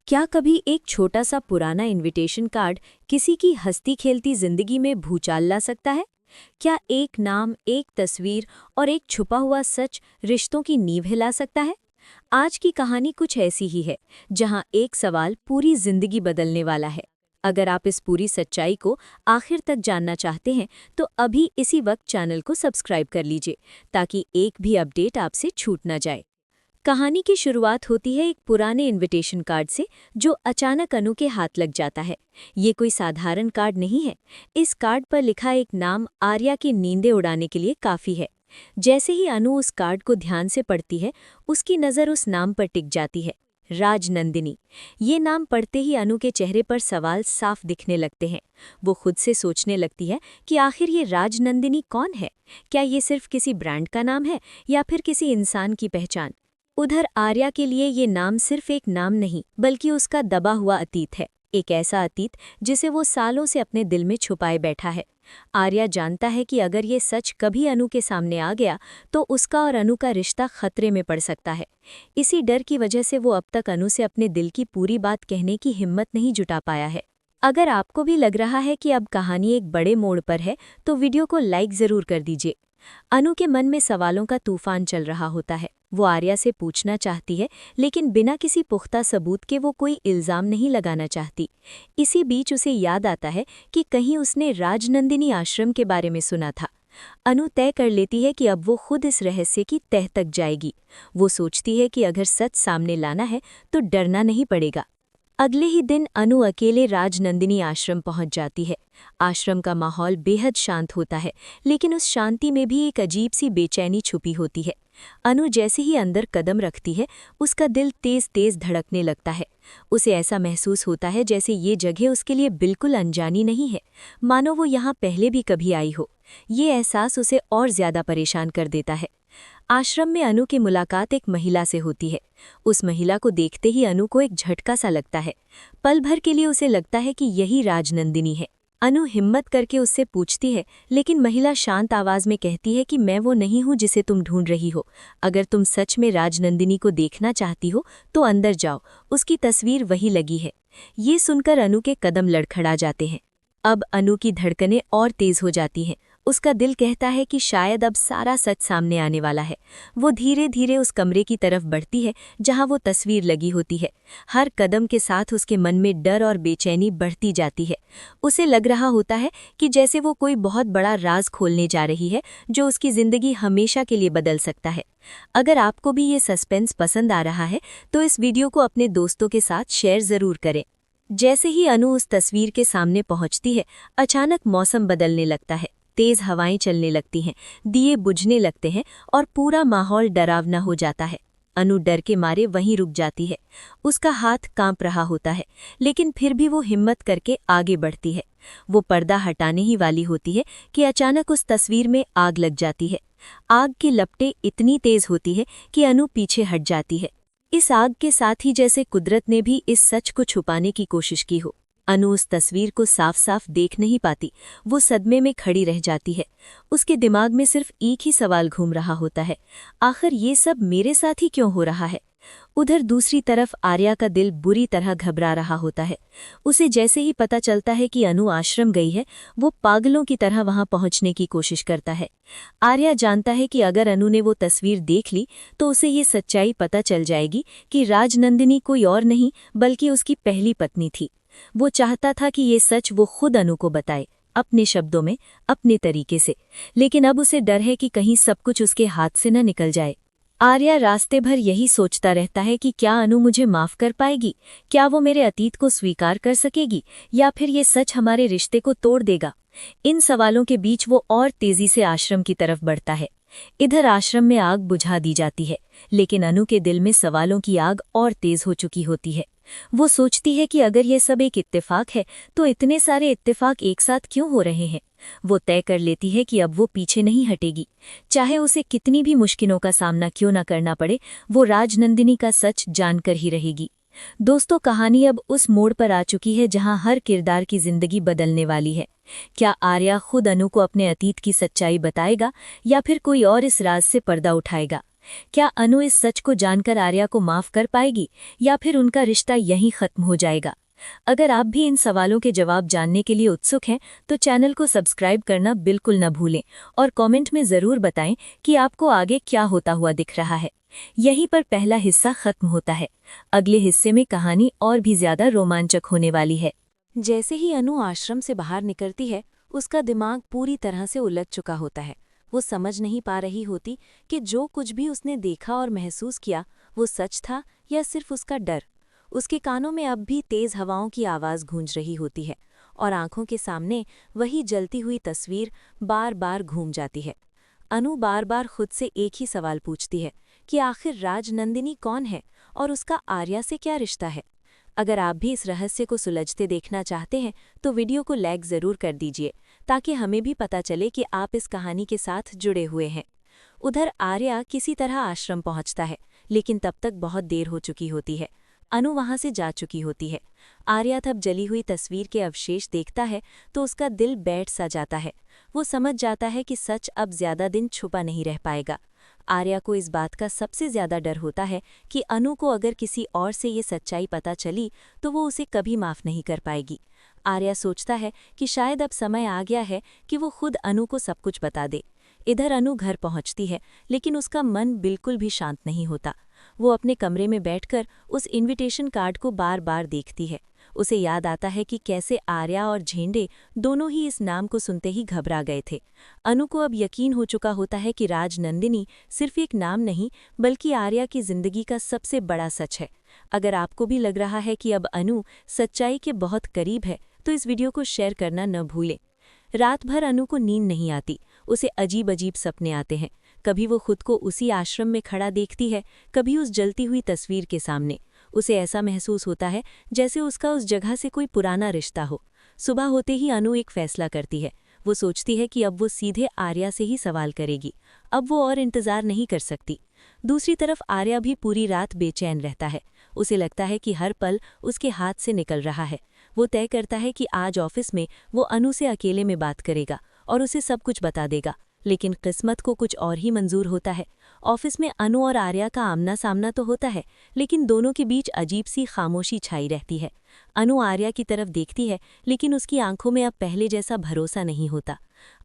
क्या कभी एक छोटा सा पुराना इनविटेशन कार्ड किसी की हंसती खेलती जिंदगी में भूचाल ला सकता है? क्या एक नाम, एक तस्वीर और एक छुपा हुआ सच रिश्तों की नींव हिला सकता है? आज की कहानी कुछ ऐसी ही है, जहां एक सवाल पूरी जिंदगी बदलने वाला है। अगर आप इस पूरी सच्चाई को आखिर तक जानना चाहते हैं, तो अभी इसी वक्त चैनल को सब्सक्राइब कर लीजिए, ताकि एक भी अपडेट आपसे छूट न जाए। कहानी की शुरुआत होती है एक पुराने इनविटेशन कार्ड से, जो अचानक अनु के हाथ लग जाता है। ये कोई साधारण कार्ड नहीं है। इस कार्ड पर लिखा एक नाम आर्या की नींदें उड़ाने के लिए काफी है। जैसे ही अनु उस कार्ड को ध्यान से पढ़ती है, उसकी नज़र उस नाम पर टिक जाती है, राजनंदिनी। ये नाम पढ़ते ही अनु के चेहरे पर सवाल साफ दिखने लगते हैं। वो खुद से सोचने लगती है कि आखिर ये राजनंदिनी कौन है। क्या ये सिर्फ किसी ब्रांड का नाम है, या फिर किसी इंसान की पहचान? उधर आर्या के लिए ये नाम सिर्फ एक नाम नहीं, बल्कि उसका दबा हुआ अतीत है। एक ऐसा अतीत जिसे वो सालों से अपने दिल में छुपाए बैठा है। आर्या जानता है कि अगर ये सच कभी अनु के सामने आ गया, तो उसका और अनु का रिश्ता खतरे में पड़ सकता है। इसी डर की वजह से वो अब तक अनु से अपने दिल की पूरी बात कहने की हिम्मत नहीं जुटा पाया है। अगर आपको भी लग रहा है कि अब कहानी एक बड़े मोड़ पर है, तो वीडियो को लाइक जरूर कर दीजिए। अनु के मन में सवालों का तूफान चल रहा होता है। वो आर्या से पूछना चाहती है, लेकिन बिना किसी पुख्ता सबूत के वो कोई इल्जाम नहीं लगाना चाहती। इसी बीच उसे याद आता है कि कहीं उसने राजनंदिनी आश्रम के बारे में सुना था। अनु तय कर लेती है कि अब वो खुद इस रहस्य की तह तक जाएगी। वो सोचती है कि अगर सच सामने लाना है, तो डरना नहीं पड़ेगा। अगले ही दिन अनु अकेले राजनंदिनी आश्रम पहुंच जाती है। आश्रम का माहौल बेहद शांत होता है, लेकिन उस शांति में भी एक अजीब सी बेचैनी छुपी होती है। अनु जैसे ही अंदर कदम रखती है, उसका दिल तेज तेज धड़कने लगता है। उसे ऐसा महसूस होता है जैसे ये जगह उसके लिए बिल्कुल अनजानी नहीं है, मानो वो यहाँ पहले भी कभी आई हो। ये एहसास उसे और ज्यादा परेशान कर देता है। आश्रम में अनु की मुलाकात एक महिला से होती है। उस महिला को देखते ही अनु को एक झटका सा लगता है। पल भर के लिए उसे लगता है कि यही राजनंदिनी है। अनु हिम्मत करके उससे पूछती है, लेकिन महिला शांत आवाज में कहती है कि मैं वो नहीं हूँ जिसे तुम ढूंढ रही हो। अगर तुम सच में राजनंदिनी को देखना चाहती हो, तो अंदर जाओ, उसकी तस्वीर वही लगी है। ये सुनकर अनु के कदम लड़खड़ा जाते हैं। अब अनु की धड़कनें और तेज हो जाती हैं। उसका दिल कहता है कि शायद अब सारा सच सामने आने वाला है। वो धीरे धीरे उस कमरे की तरफ बढ़ती है जहां वो तस्वीर लगी होती है। हर कदम के साथ उसके मन में डर और बेचैनी बढ़ती जाती है। उसे लग रहा होता है कि जैसे वो कोई बहुत बड़ा राज खोलने जा रही है, जो उसकी जिंदगी हमेशा के लिए बदल सकता है। अगर आपको भी ये सस्पेंस पसंद आ रहा है, तो इस वीडियो को अपने दोस्तों के साथ शेयर जरूर करें। जैसे ही अनु उस तस्वीर के सामने पहुंचती है, अचानक मौसम बदलने लगता है। तेज हवाएं चलने लगती हैं, दिए बुझने लगते हैं और पूरा माहौल डरावना हो जाता है। अनु डर के मारे वहीं रुक जाती है। उसका हाथ कांप रहा होता है, लेकिन फिर भी वो हिम्मत करके आगे बढ़ती है। वो पर्दा हटाने ही वाली होती है कि अचानक उस तस्वीर में आग लग जाती है। आग की लपटें इतनी तेज होती है कि अनु पीछे हट जाती है। इस आग के साथ ही जैसे कुदरत ने भी इस सच को छुपाने की कोशिश की हो। अनु उस तस्वीर को साफ साफ देख नहीं पाती। वो सदमे में खड़ी रह जाती है। उसके दिमाग में सिर्फ एक ही सवाल घूम रहा होता है, आखिर ये सब मेरे साथ ही क्यों हो रहा है? उधर दूसरी तरफ आर्या का दिल बुरी तरह घबरा रहा होता है। उसे जैसे ही पता चलता है कि अनु आश्रम गई है, वो पागलों की तरह वहां पहुंचने की कोशिश करता है। आर्या जानता है कि अगर अनु ने वो तस्वीर देख ली, तो उसे ये सच्चाई पता चल जाएगी कि राजनंदिनी कोई और नहीं, बल्कि उसकी पहली पत्नी थी। वो चाहता था कि ये सच वो खुद अनु को बताए, अपने शब्दों में, अपने तरीके से। लेकिन अब उसे डर है कि कहीं सब कुछ उसके हाथ से न निकल जाए। आर्या रास्ते भर यही सोचता रहता है कि क्या अनु मुझे माफ कर पाएगी? क्या वो मेरे अतीत को स्वीकार कर सकेगी, या फिर ये सच हमारे रिश्ते को तोड़ देगा? इन सवालों के बीच वो और तेजी से आश्रम की तरफ बढ़ता है। इधर आश्रम में आग बुझा दी जाती है, लेकिन अनु के दिल में सवालों की आग और तेज हो चुकी होती है। वो सोचती है कि अगर ये सब एक इत्तेफाक है, तो इतने सारे इत्तेफाक एक साथ क्यों हो रहे हैं? वो तय कर लेती है कि अब वो पीछे नहीं हटेगी। चाहे उसे कितनी भी मुश्किलों का सामना क्यों न करना पड़े, वो राजनंदिनी का सच जानकर ही रहेगी। दोस्तों, कहानी अब उस मोड़ पर आ चुकी है जहां हर किरदार की जिंदगी बदलने वाली है। क्या आर्या खुद अनु को अपने अतीत की सच्चाई बताएगा, या फिर कोई और इस राज से पर्दा उठाएगा? क्या अनु इस सच को जानकर आर्या को माफ कर पाएगी या फिर उनका रिश्ता यहीं खत्म हो जाएगा? अगर आप भी इन सवालों के जवाब जानने के लिए उत्सुक हैं तो चैनल को सब्सक्राइब करना बिल्कुल न भूलें और कमेंट में ज़रूर बताएं कि आपको आगे क्या होता हुआ दिख रहा है। यहीं पर पहला हिस्सा खत्म होता है। अगले हिस्से में कहानी और भी ज़्यादा रोमांचक होने वाली है। जैसे ही अनु आश्रम से बाहर निकलती है, उसका दिमाग पूरी तरह से उलझ चुका होता है। वो समझ नहीं पा रही होती कि जो कुछ भी उसने देखा और महसूस किया वो सच था या सिर्फ उसका डर। उसके कानों में अब भी तेज हवाओं की आवाज़ गूंज रही होती है और आंखों के सामने वही जलती हुई तस्वीर बार बार घूम जाती है। अनु बार बार खुद से एक ही सवाल पूछती है कि आखिर राजनंदिनी कौन है और उसका आर्या से क्या रिश्ता है। अगर आप भी इस रहस्य को सुलझते देखना चाहते हैं तो वीडियो को लाइक ज़रूर कर दीजिए ताकि हमें भी पता चले कि आप इस कहानी के साथ जुड़े हुए हैं। उधर आर्या किसी तरह आश्रम पहुंचता है, लेकिन तब तक बहुत देर हो चुकी होती है। अनु वहां से जा चुकी होती है। आर्या तब जली हुई तस्वीर के अवशेष देखता है तो उसका दिल बैठ सा जाता है। वो समझ जाता है कि सच अब ज्यादा दिन छुपा नहीं रह पाएगा। आर्या को इस बात का सबसे ज्यादा डर होता है कि अनु को अगर किसी और से ये सच्चाई पता चली तो वो उसे कभी माफ नहीं कर पाएगी। आर्या सोचता है कि शायद अब समय आ गया है कि वो खुद अनु को सब कुछ बता दे। इधर अनु घर पहुंचती है, लेकिन उसका मन बिल्कुल भी शांत नहीं होता। वो अपने कमरे में बैठकर उस इनविटेशन कार्ड को बार बार देखती है। उसे याद आता है कि कैसे आर्या और झेंडे दोनों ही इस नाम को सुनते ही घबरा गए थे। अनु को अब यकीन हो चुका होता है कि राजनंदिनी सिर्फ एक नाम नहीं बल्कि आर्या की जिंदगी का सबसे बड़ा सच है। अगर आपको भी लग रहा है कि अब अनु सच्चाई के बहुत करीब है तो इस वीडियो को शेयर करना न भूलें। रात भर अनु को नींद नहीं आती। उसे अजीब अजीब सपने आते हैं। कभी वो खुद को उसी आश्रम में खड़ा देखती है, कभी उस जलती हुई तस्वीर के सामने। उसे ऐसा महसूस होता है जैसे उसका उस जगह से कोई पुराना रिश्ता हो। सुबह होते ही अनु एक फैसला करती है। वो सोचती है कि अब वो सीधे आर्या से ही सवाल करेगी। अब वो और इंतजार नहीं कर सकती। दूसरी तरफ आर्या भी पूरी रात बेचैन रहता है। उसे लगता है कि हर पल उसके हाथ से निकल रहा है। वो तय करता है कि आज ऑफिस में वो अनु से अकेले में बात करेगा और उसे सब कुछ बता देगा। लेकिन किस्मत को कुछ और ही मंजूर होता है। ऑफिस में अनु और आर्या का आमना सामना तो होता है, लेकिन दोनों के बीच अजीब सी खामोशी छाई रहती है। अनु आर्या की तरफ देखती है, लेकिन उसकी आंखों में अब पहले जैसा भरोसा नहीं होता।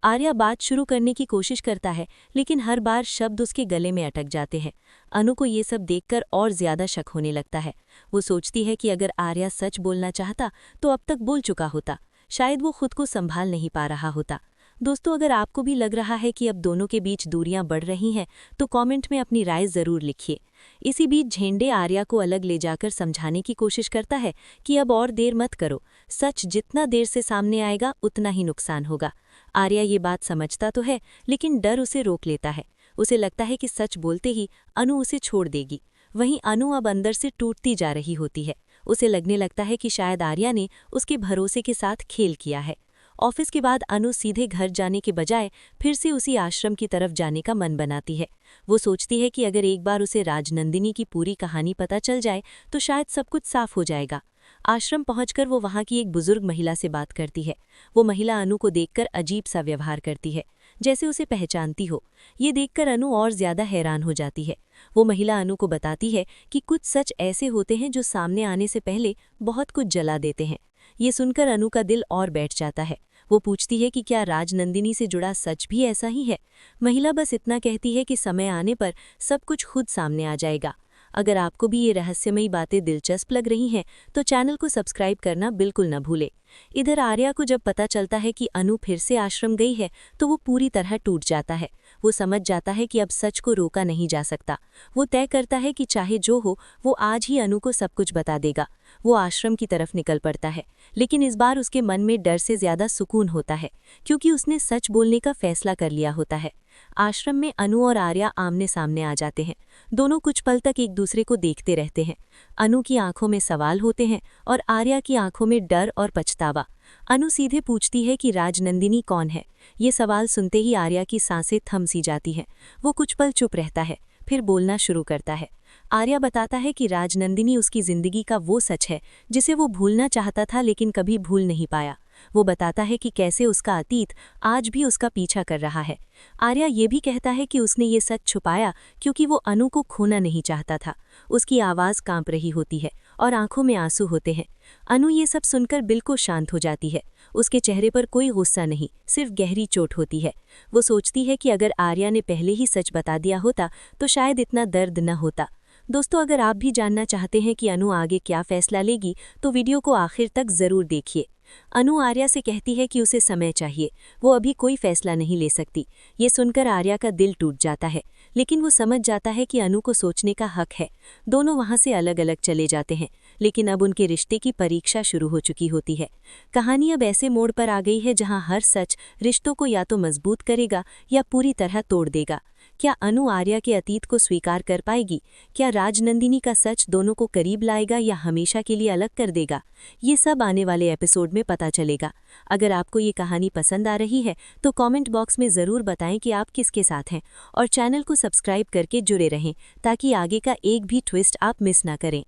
आर्या बात शुरू करने की कोशिश करता है, लेकिन हर बार शब्द उसके गले में अटक जाते हैं। अनु को ये सब देखकर और ज्यादा शक होने लगता है। वो सोचती है कि अगर आर्या सच बोलना चाहता तो अब तक बोल चुका होता। शायद वो खुद को संभाल नहीं पा रहा होता। दोस्तों, अगर आपको भी लग रहा है कि अब दोनों के बीच दूरियां बढ़ रही हैं तो कमेंट में अपनी राय ज़रूर लिखिए। इसी बीच झेंडे आर्या को अलग ले जाकर समझाने की कोशिश करता है कि अब और देर मत करो। सच जितना देर से सामने आएगा उतना ही नुकसान होगा। आर्या ये बात समझता तो है, लेकिन डर उसे रोक लेता है। उसे लगता है कि सच बोलते ही अनु उसे छोड़ देगी। वहीं अनु अब अंदर से टूटती जा रही होती है। उसे लगने लगता है कि शायद आर्या ने उसके भरोसे के साथ खेल किया है। ऑफिस के बाद अनु सीधे घर जाने के बजाय फिर से उसी आश्रम की तरफ जाने का मन बनाती है। वो सोचती है कि अगर एक बार उसे राजनंदिनी की पूरी कहानी पता चल जाए तो शायद सब कुछ साफ हो जाएगा। आश्रम पहुंचकर वो वहां की एक बुजुर्ग महिला से बात करती है। वो महिला अनु को देखकर अजीब सा व्यवहार करती है, जैसे उसे पहचानती हो। ये देखकर अनु और ज्यादा हैरान हो जाती है। वो महिला अनु को बताती है कि कुछ सच ऐसे होते हैं जो सामने आने से पहले बहुत कुछ जला देते हैं। ये सुनकर अनु का दिल और बैठ जाता है। वो पूछती है कि क्या राजनंदिनी से जुड़ा सच भी ऐसा ही है। महिला बस इतना कहती है कि समय आने पर सब कुछ खुद सामने आ जाएगा। अगर आपको भी ये रहस्यमयी बातें दिलचस्प लग रही हैं तो चैनल को सब्सक्राइब करना बिल्कुल न भूलें। इधर आर्या को जब पता चलता है कि अनु फिर से आश्रम गई है तो वो पूरी तरह टूट जाता है। वो समझ जाता है कि अब सच को रोका नहीं जा सकता। वो तय करता है कि चाहे जो हो वो आज ही अनु को सब कुछ बता देगा। वो आश्रम की तरफ निकल पड़ता है, लेकिन इस बार उसके मन में डर से ज्यादा सुकून होता है, क्योंकि उसने सच बोलने का फैसला कर लिया होता है। आश्रम में अनु और आर्या आमने सामने आ जाते हैं। दोनों कुछ पल तक एक दूसरे को देखते रहते हैं। अनु की आंखों में सवाल होते हैं और आर्या की आंखों में डर और पछतावा। अनु सीधे पूछती है कि राजनंदिनी कौन है। ये सवाल सुनते ही आर्या की सांसें थम सी जाती हैं। वो कुछ पल चुप रहता है, फिर बोलना शुरू करता है। आर्या बताता है कि राजनंदिनी उसकी जिंदगी का वो सच है जिसे वो भूलना चाहता था लेकिन कभी भूल नहीं पाया। वो बताता है कि कैसे उसका अतीत आज भी उसका पीछा कर रहा है। आर्या ये भी कहता है कि उसने ये सच छुपाया क्योंकि वो अनु को खोना नहीं चाहता था। उसकी आवाज़ कांप रही होती है और आंखों में आंसू होते हैं। अनु ये सब सुनकर बिल्कुल शांत हो जाती है। उसके चेहरे पर कोई गुस्सा नहीं, सिर्फ गहरी चोट होती है। वो सोचती है कि अगर आर्या ने पहले ही सच बता दिया होता तो शायद इतना दर्द न होता। दोस्तों, अगर आप भी जानना चाहते हैं कि अनु आगे क्या फैसला लेगी तो वीडियो को आखिर तक ज़रूर देखिए। अनु आर्या से कहती है कि उसे समय चाहिए, वो अभी कोई फैसला नहीं ले सकती। ये सुनकर आर्या का दिल टूट जाता है, लेकिन वो समझ जाता है कि अनु को सोचने का हक है। दोनों वहाँ से अलग अलग चले जाते हैं, लेकिन अब उनके रिश्ते की परीक्षा शुरू हो चुकी होती है। कहानी अब ऐसे मोड़ पर आ गई है जहाँ हर सच रिश्तों को या तो मजबूत करेगा या पूरी तरह तोड़ देगा। क्या अनु आर्या के अतीत को स्वीकार कर पाएगी? क्या राजनंदिनी का सच दोनों को करीब लाएगा या हमेशा के लिए अलग कर देगा? ये सब आने वाले एपिसोड में पता चलेगा। अगर आपको ये कहानी पसंद आ रही है तो कमेंट बॉक्स में ज़रूर बताएं कि आप किसके साथ हैं, और चैनल को सब्सक्राइब करके जुड़े रहें ताकि आगे का एक भी ट्विस्ट आप मिस ना करें।